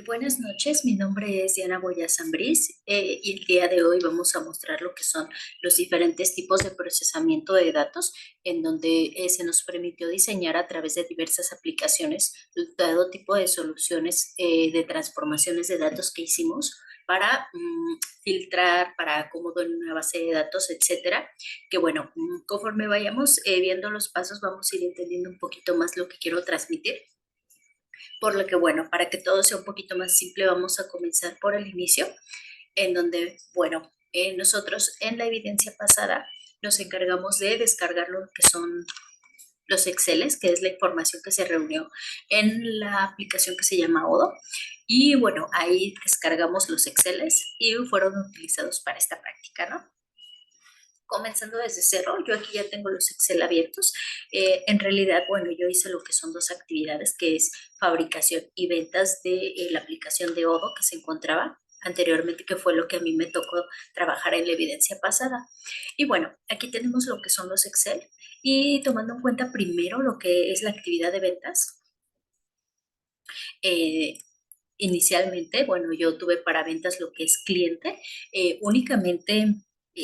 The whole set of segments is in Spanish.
Buenas noches, mi nombre es Diana Boya Zambriz y el día de hoy vamos a mostrar lo que son los diferentes tipos de procesamiento de datos en donde se nos permitió diseñar a través de diversas aplicaciones todo tipo de soluciones de transformaciones de datos que hicimos para filtrar, para acomodo en una base de datos, etcétera. Que bueno, conforme vayamos viendo los pasos vamos a ir entendiendo un poquito más lo que quiero transmitir. Por lo que, bueno, para que todo sea un poquito más simple, vamos a comenzar por el inicio, en donde, bueno, nosotros en la evidencia pasada nos encargamos de descargar lo que son los Exceles, que es la información que se reunió en la aplicación que se llama Odo. Y bueno, ahí descargamos los Exceles y fueron utilizados para esta práctica, ¿no? Comenzando desde cero, yo aquí ya tengo los Excel abiertos. En realidad, bueno, yo hice lo que son dos actividades, que es fabricación y ventas de la aplicación de Odo que se encontraba anteriormente, que fue lo que a mí me tocó trabajar en la evidencia pasada. Y bueno, aquí tenemos lo que son los Excel y tomando en cuenta primero lo que es la actividad de ventas. Eh, Inicialmente, bueno, yo tuve para ventas lo que es cliente, únicamente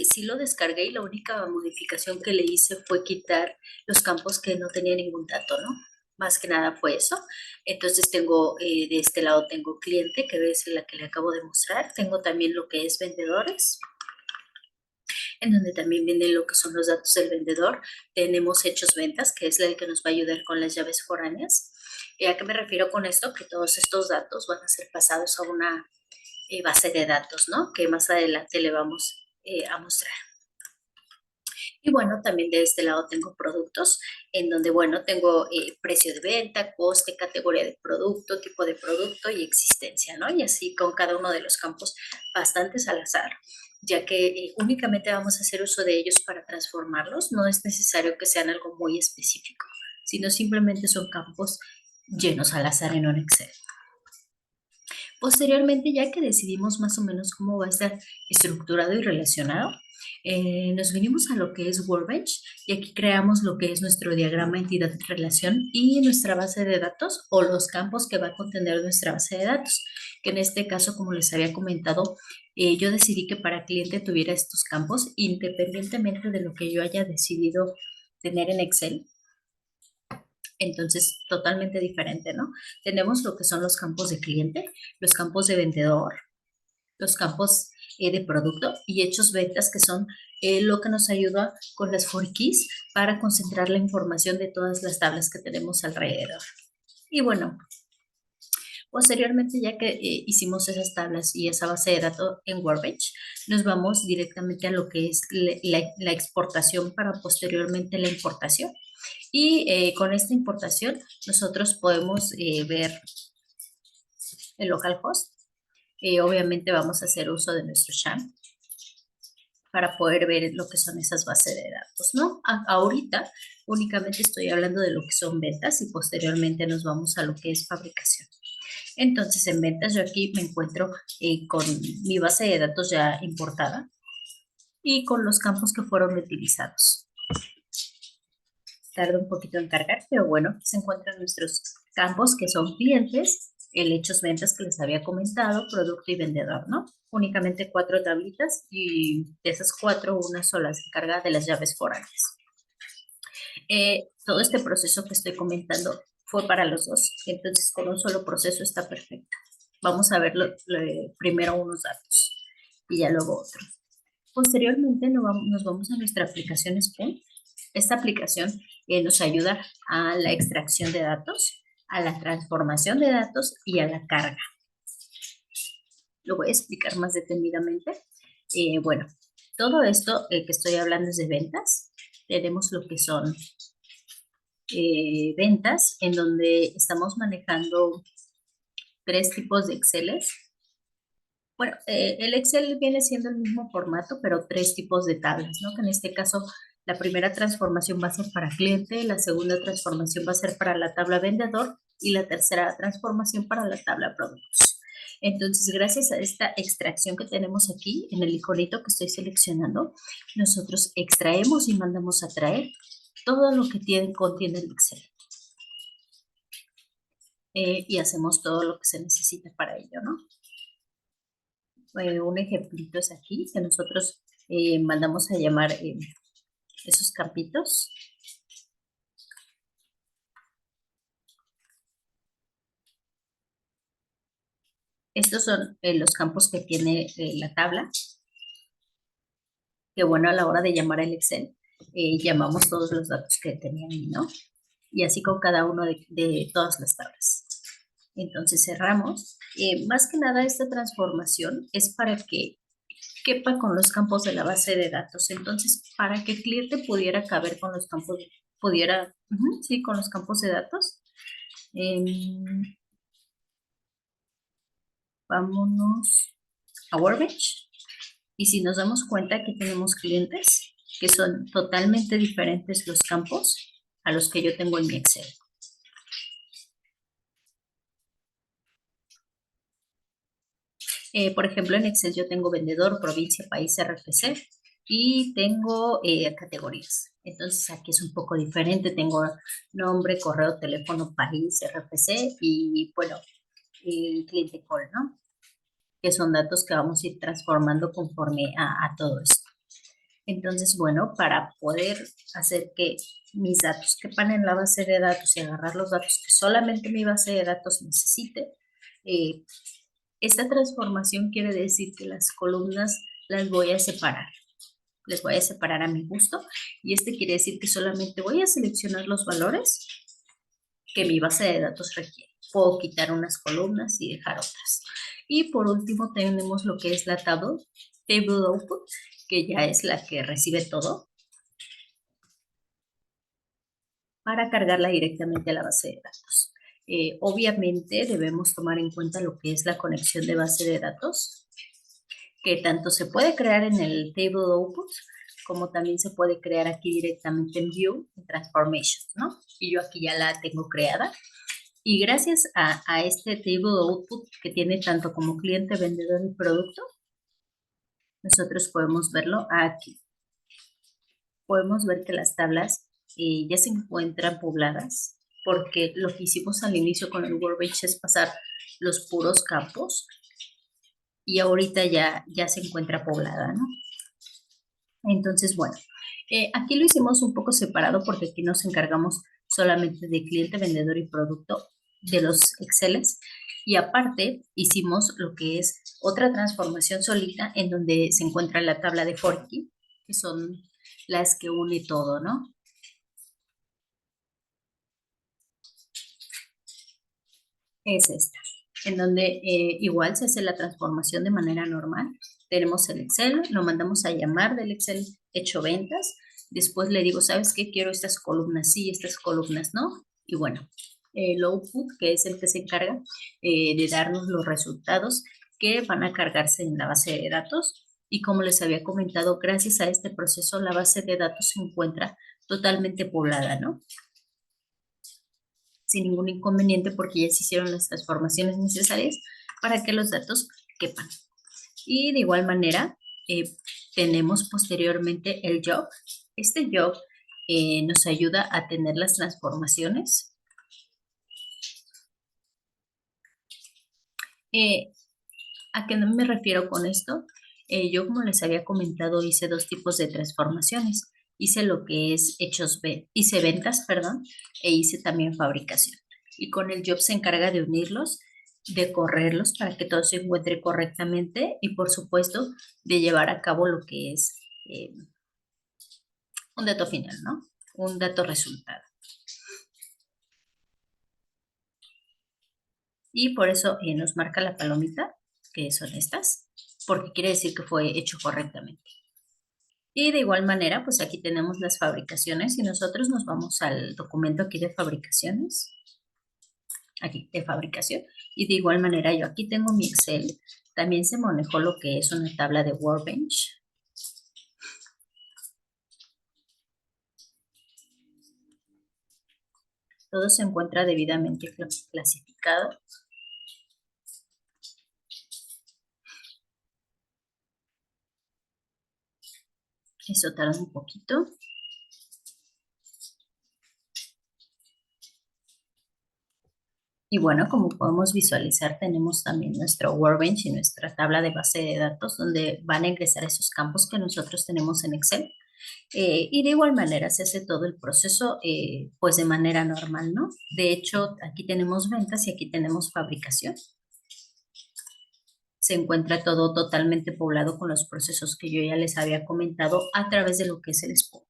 sí lo descargué y la única modificación que le hice fue quitar los campos que no tenía ningún dato, ¿no? Más que nada fue eso. Entonces tengo, de este lado tengo cliente, que es la que le acabo de mostrar. Tengo también lo que es vendedores, en donde también vienen lo que son los datos del vendedor. Tenemos hechos ventas, que es el que nos va a ayudar con las llaves foráneas. ¿A qué me refiero con esto? Que todos estos datos van a ser pasados a una base de datos, ¿no? Que más adelante le vamos a mostrar. Y bueno, también de este lado tengo productos, en donde, bueno, tengo precio de venta, coste, categoría de producto, tipo de producto y existencia, ¿no? Y así con cada uno de los campos bastantes al azar, ya que únicamente vamos a hacer uso de ellos para transformarlos. No es necesario que sean algo muy específico, sino simplemente son campos llenos al azar en un Excel. Posteriormente, ya que decidimos más o menos cómo va a estar estructurado y relacionado, nos vinimos a lo que es Workbench y aquí creamos lo que es nuestro diagrama entidad-relación y nuestra base de datos o los campos que va a contener nuestra base de datos, que en este caso, como les había comentado, yo decidí que para cliente tuviera estos campos independientemente de lo que yo haya decidido tener en Excel. Entonces, totalmente diferente, ¿no? Tenemos lo que son los campos de cliente, los campos de vendedor, los campos de producto y hechos ventas, que son lo que nos ayuda con las for keys para concentrar la información de todas las tablas que tenemos alrededor. Y bueno, posteriormente, ya que hicimos esas tablas y esa base de datos en Workbench, nos vamos directamente a lo que es la exportación para posteriormente la importación. Y con esta importación nosotros podemos ver el localhost. Obviamente vamos a hacer uso de nuestro sham para poder ver lo que son esas bases de datos, ¿no? Ahorita únicamente estoy hablando de lo que son ventas y posteriormente nos vamos a lo que es fabricación. Entonces, en ventas yo aquí me encuentro con mi base de datos ya importada y con los campos que fueron utilizados. Tarda un poquito en cargar, pero bueno, aquí se encuentran nuestros campos que son clientes, el hechos ventas que les había comentado, producto y vendedor, ¿no? Únicamente 4 tablitas y de esas 4, una sola se encarga de las llaves foráneas. Todo este proceso que estoy comentando fue para los dos, entonces con un solo proceso está perfecto. Vamos a ver primero unos datos y ya luego otro. Posteriormente nos vamos a nuestra aplicación Spoon. Esta aplicación nos ayuda a la extracción de datos, a la transformación de datos y a la carga. Lo voy a explicar más detenidamente. Bueno, todo esto que estoy hablando es de ventas. Tenemos lo que son ventas, en donde estamos manejando 3 tipos de Exceles. Bueno, el Excel viene siendo el mismo formato, pero 3 tipos de tablas, ¿no? Que en este caso, la primera transformación va a ser para cliente, la segunda transformación va a ser para la tabla vendedor y la tercera transformación para la tabla productos. Entonces, gracias a esta extracción que tenemos aquí en el iconito que estoy seleccionando, nosotros extraemos y mandamos a traer todo lo que contiene el Excel. y hacemos todo lo que se necesita para ello, ¿no? Un ejemplito es aquí, que nosotros mandamos a llamar esos campitos. Estos son los campos que tiene la tabla, que bueno, a la hora de llamar el Excel, llamamos todos los datos que tenían ahí, ¿no? Y así con cada uno de todas las tablas. Entonces cerramos. Más que nada esta transformación es para que quepa con los campos de la base de datos. Entonces, para que el cliente pudiera caber con los campos, pudiera, sí, con los campos de datos. Vámonos a Workbench. Y si nos damos cuenta, aquí tenemos clientes que son totalmente diferentes los campos a los que yo tengo en mi Excel. Por ejemplo, en Excel yo tengo vendedor, provincia, país, RFC y tengo categorías. Entonces aquí es un poco diferente. Tengo nombre, correo, teléfono, país, RFC y bueno, el cliente call, ¿no? Que son datos que vamos a ir transformando conforme a todo esto. Entonces, bueno, para poder hacer que mis datos quepan en la base de datos y agarrar los datos que solamente mi base de datos necesite, eh, esta transformación quiere decir que las columnas las voy a separar. Les voy a separar a mi gusto y este quiere decir que solamente voy a seleccionar los valores que mi base de datos requiere. Puedo quitar unas columnas y dejar otras. Y por último tenemos lo que es la table output, que ya es la que recibe todo, para cargarla directamente a la base de datos. Obviamente debemos tomar en cuenta lo que es la conexión de base de datos, que tanto se puede crear en el table output, como también se puede crear aquí directamente en View, en Transformations, ¿no? Y yo aquí ya la tengo creada. Y gracias a este table output que tiene tanto como cliente, vendedor y producto, nosotros podemos verlo aquí. Podemos ver que las tablas ya se encuentran pobladas, porque lo que hicimos al inicio con el Workbench es pasar los puros campos y ahorita ya se encuentra poblada, ¿no? Entonces, bueno, aquí lo hicimos un poco separado porque aquí nos encargamos solamente de cliente, vendedor y producto de los Exceles. Y aparte hicimos lo que es otra transformación solita en donde se encuentra la tabla de Forky, que son las que une todo, ¿no? Es esta, en donde igual se hace la transformación de manera normal. Tenemos el Excel, lo mandamos a llamar del Excel hecho ventas. Después le digo, ¿sabes qué? Quiero estas columnas sí, estas columnas no. Y bueno, el output, que es el que se encarga de darnos los resultados que van a cargarse en la base de datos. Y como les había comentado, gracias a este proceso, la base de datos se encuentra totalmente poblada, ¿no? Sin ningún inconveniente porque ya se hicieron las transformaciones necesarias para que los datos quepan. Y de igual manera, tenemos posteriormente el job. Este job nos ayuda a tener las transformaciones. Eh, ¿A qué me refiero con esto? Yo, como les había comentado, hice dos tipos de transformaciones. Hice lo que es hice ventas, perdón, e hice también fabricación. Y con el job se encarga de unirlos, de correrlos para que todo se encuentre correctamente y, por supuesto, de llevar a cabo lo que es un dato final, ¿no? Un dato resultado. Y por eso nos marca la palomita, que son estas, porque quiere decir que fue hecho correctamente. Y de igual manera, pues aquí tenemos las fabricaciones y nosotros nos vamos al documento aquí de fabricaciones, aquí de fabricación. Y de igual manera yo aquí tengo mi Excel. También se manejó lo que es una tabla de Workbench. Todo se encuentra debidamente clasificado. Eso tarda un poquito. Y bueno, como podemos visualizar, tenemos también nuestro Workbench y nuestra tabla de base de datos donde van a ingresar esos campos que nosotros tenemos en Excel. Y de igual manera se hace todo el proceso pues de manera normal, ¿no? De hecho, aquí tenemos ventas y aquí tenemos fabricación. Se encuentra todo totalmente poblado con los procesos que yo ya les había comentado a través de lo que es el Spoon.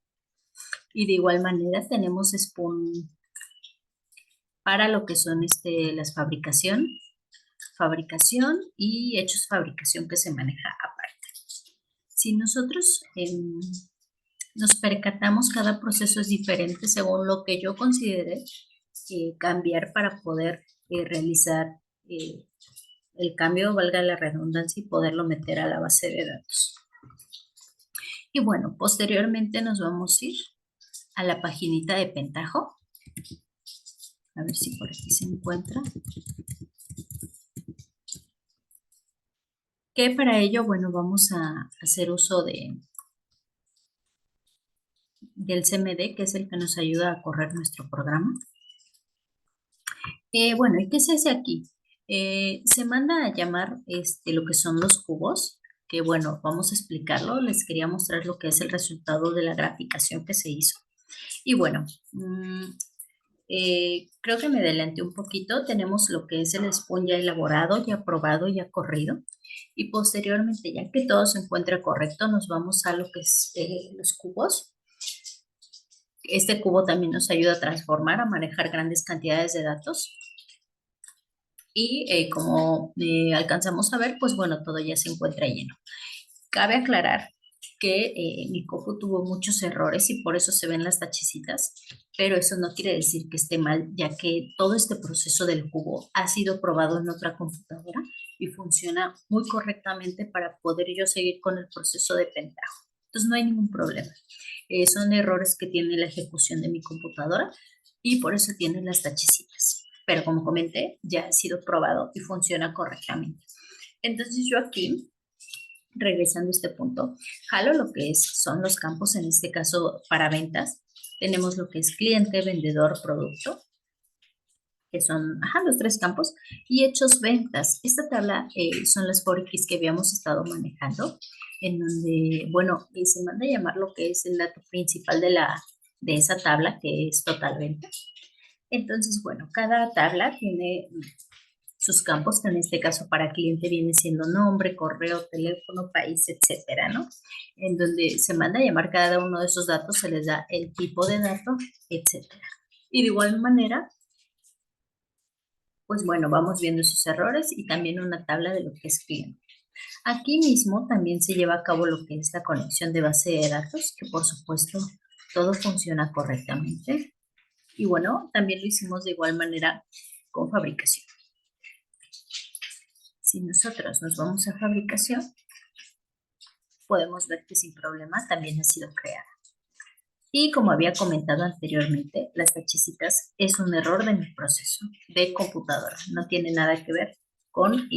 Y de igual manera tenemos Spoon para lo que son las fabricación y hechos fabricación que se maneja aparte. Si nosotros nos percatamos, cada proceso es diferente según lo que yo considere cambiar para poder realizar el cambio, valga la redundancia, y poderlo meter a la base de datos. Y bueno, posteriormente nos vamos a ir a la paginita de Pentaho. A ver si por aquí se encuentra. Que para ello, bueno, vamos a hacer uso del CMD, que es el que nos ayuda a correr nuestro programa. Bueno, ¿y qué se hace aquí? Se manda a llamar lo que son los cubos, que bueno, vamos a explicarlo. Les quería mostrar lo que es el resultado de la graficación que se hizo. Y bueno, creo que me adelanté un poquito. Tenemos lo que es el Spoon ya elaborado, ya probado, ya corrido. Y posteriormente, ya que todo se encuentra correcto, nos vamos a lo que es los cubos. Este cubo también nos ayuda a transformar, a manejar grandes cantidades de datos. Y como alcanzamos a ver, pues bueno, todo ya se encuentra lleno. Cabe aclarar que mi copo tuvo muchos errores y por eso se ven las tachecitas, pero eso no quiere decir que esté mal, ya que todo este proceso del cubo ha sido probado en otra computadora y funciona muy correctamente para poder yo seguir con el proceso de Pentaho. Entonces no hay ningún problema. Son errores que tiene la ejecución de mi computadora y por eso tienen las tachecitas. Pero como comenté, ya ha sido probado y funciona correctamente. Entonces yo aquí, regresando a este punto, jalo lo que son los campos, en este caso para ventas. Tenemos lo que es cliente, vendedor, producto, que son los tres campos, y hechos ventas. Esta tabla son las forekeys que habíamos estado manejando, en donde, bueno, se manda a llamar lo que es el dato principal de esa tabla, que es total venta. Entonces, bueno, cada tabla tiene sus campos, que en este caso para cliente viene siendo nombre, correo, teléfono, país, etcétera, ¿no? En donde se manda a llamar cada uno de esos datos, se les da el tipo de dato, etcétera. Y de igual manera, pues bueno, vamos viendo sus errores y también una tabla de lo que es cliente. Aquí mismo también se lleva a cabo lo que es la conexión de base de datos, que por supuesto todo funciona correctamente. Y bueno, también lo hicimos de igual manera con fabricación. Si nosotros nos vamos a fabricación, podemos ver que sin problema también ha sido creada. Y como había comentado anteriormente, las tachecitas es un error de mi proceso de computadora. No tiene nada que ver con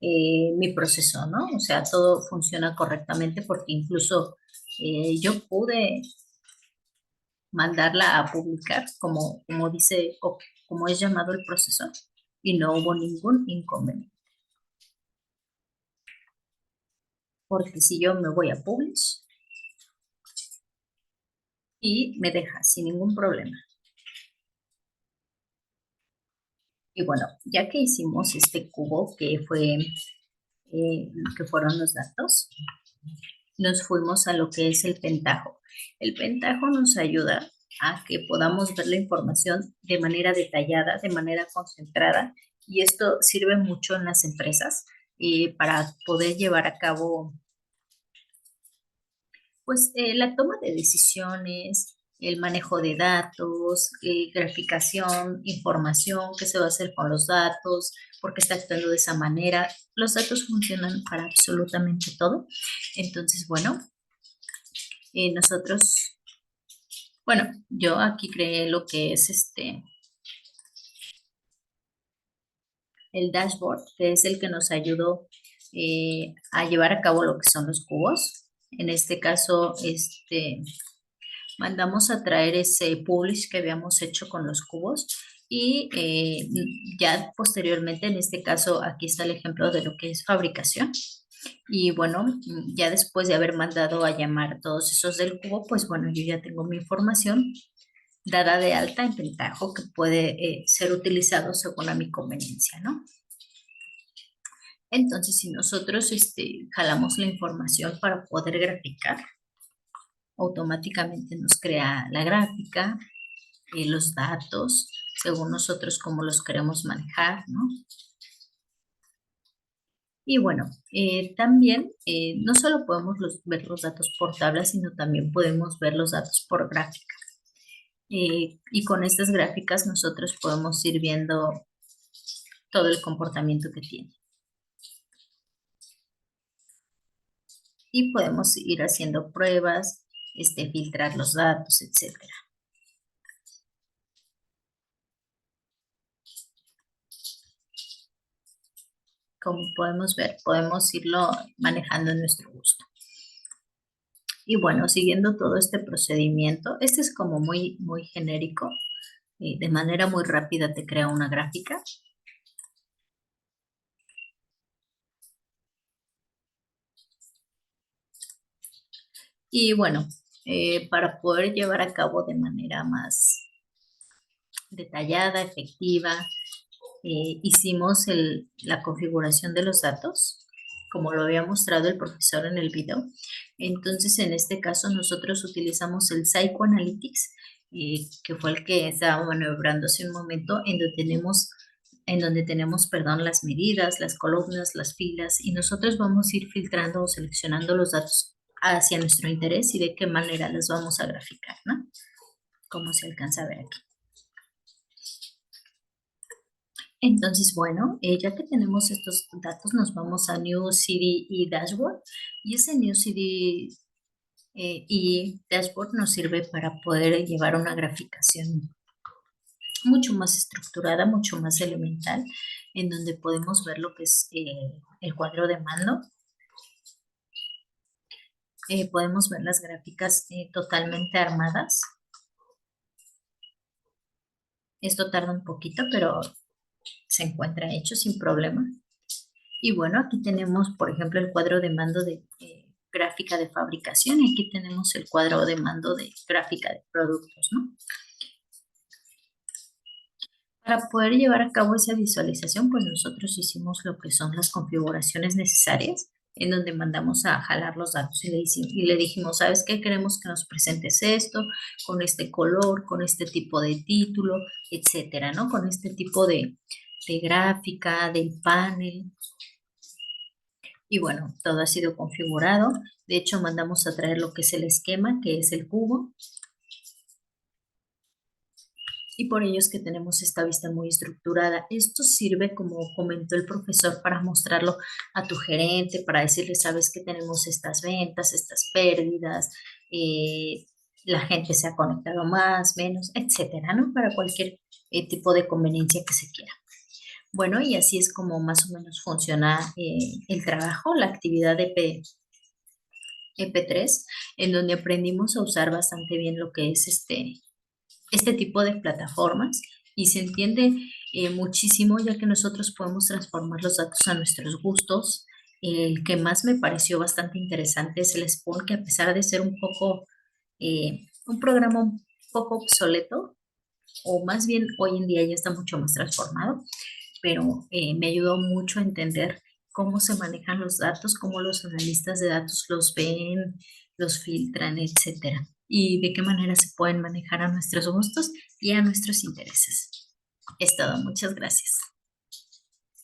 mi proceso, ¿no? O sea, todo funciona correctamente porque incluso yo pude mandarla a publicar como dice, o como es llamado el proceso, y no hubo ningún inconveniente. Porque si yo me voy a publish y me deja sin ningún problema. Y bueno, ya que hicimos este cubo que fueron los datos, nos fuimos a lo que es el Pentaho. El Pentaho nos ayuda a que podamos ver la información de manera detallada, de manera concentrada, y esto sirve mucho en las empresas para poder llevar a cabo pues la toma de decisiones, el manejo de datos, graficación, información, qué se va a hacer con los datos, por qué está actuando de esa manera. Los datos funcionan para absolutamente todo. Entonces, bueno, nosotros, bueno, yo aquí creé lo que es el dashboard, que es el que nos ayudó a llevar a cabo lo que son los cubos. En este caso, mandamos a traer ese publish que habíamos hecho con los cubos y ya posteriormente, en este caso, aquí está el ejemplo de lo que es fabricación. Y bueno, ya después de haber mandado a llamar todos esos del cubo, pues bueno, yo ya tengo mi información dada de alta en Pentaho que puede ser utilizado según a mi conveniencia, ¿no? Entonces, si nosotros jalamos la información para poder graficar, automáticamente nos crea la gráfica, los datos, según nosotros cómo los queremos manejar, ¿no? Y bueno, también no solo podemos ver los datos por tabla, sino también podemos ver los datos por gráfica. Y con estas gráficas nosotros podemos ir viendo todo el comportamiento que tiene. Y podemos ir haciendo pruebas, filtrar los datos, etcétera. Como podemos ver, podemos irlo manejando en nuestro gusto. Y bueno, siguiendo todo este procedimiento, este es como muy genérico, de manera muy rápida te crea una gráfica. Y bueno, para poder llevar a cabo de manera más detallada, efectiva, hicimos la configuración de los datos, como lo había mostrado el profesor en el video. Entonces, en este caso, nosotros utilizamos el Psychoanalytics, que fue el que estaba maniobrando hace un momento, en donde tenemos, perdón, las medidas, las columnas, las filas, y nosotros vamos a ir filtrando o seleccionando los datos hacia nuestro interés y de qué manera los vamos a graficar, ¿no? Como se alcanza a ver aquí. Entonces, bueno, ya que tenemos estos datos, nos vamos a New City y Dashboard. Y ese New City y Dashboard nos sirve para poder llevar una graficación mucho más estructurada, mucho más elemental, en donde podemos ver lo que es el cuadro de mando. Podemos ver las gráficas totalmente armadas. Esto tarda un poquito, pero se encuentra hecho sin problema. Y bueno, aquí tenemos, por ejemplo, el cuadro de mando de gráfica de fabricación y aquí tenemos el cuadro de mando de gráfica de productos, ¿no? Para poder llevar a cabo esa visualización, pues nosotros hicimos lo que son las configuraciones necesarias, en donde mandamos a jalar los datos y le dijimos, ¿sabes qué? Queremos que nos presentes esto, con este color, con este tipo de título, etcétera, ¿no? Con este tipo de gráfica, del panel. Y bueno, todo ha sido configurado. De hecho, mandamos a traer lo que es el esquema, que es el cubo. Y por ello es que tenemos esta vista muy estructurada. Esto sirve, como comentó el profesor, para mostrarlo a tu gerente, para decirle, sabes que tenemos estas ventas, estas pérdidas, la gente se ha conectado más, menos, etcétera, ¿no? Para cualquier tipo de conveniencia que se quiera. Bueno, y así es como más o menos funciona el trabajo, la actividad de EP3, en donde aprendimos a usar bastante bien lo que es este tipo de plataformas y se entiende muchísimo ya que nosotros podemos transformar los datos a nuestros gustos. El que más me pareció bastante interesante es el Spawn, que a pesar de ser un programa un poco obsoleto, o más bien hoy en día ya está mucho más transformado, pero me ayudó mucho a entender cómo se manejan los datos, cómo los analistas de datos los ven, los filtran, etcétera, y de qué manera se pueden manejar a nuestros gustos y a nuestros intereses. Es todo, muchas gracias.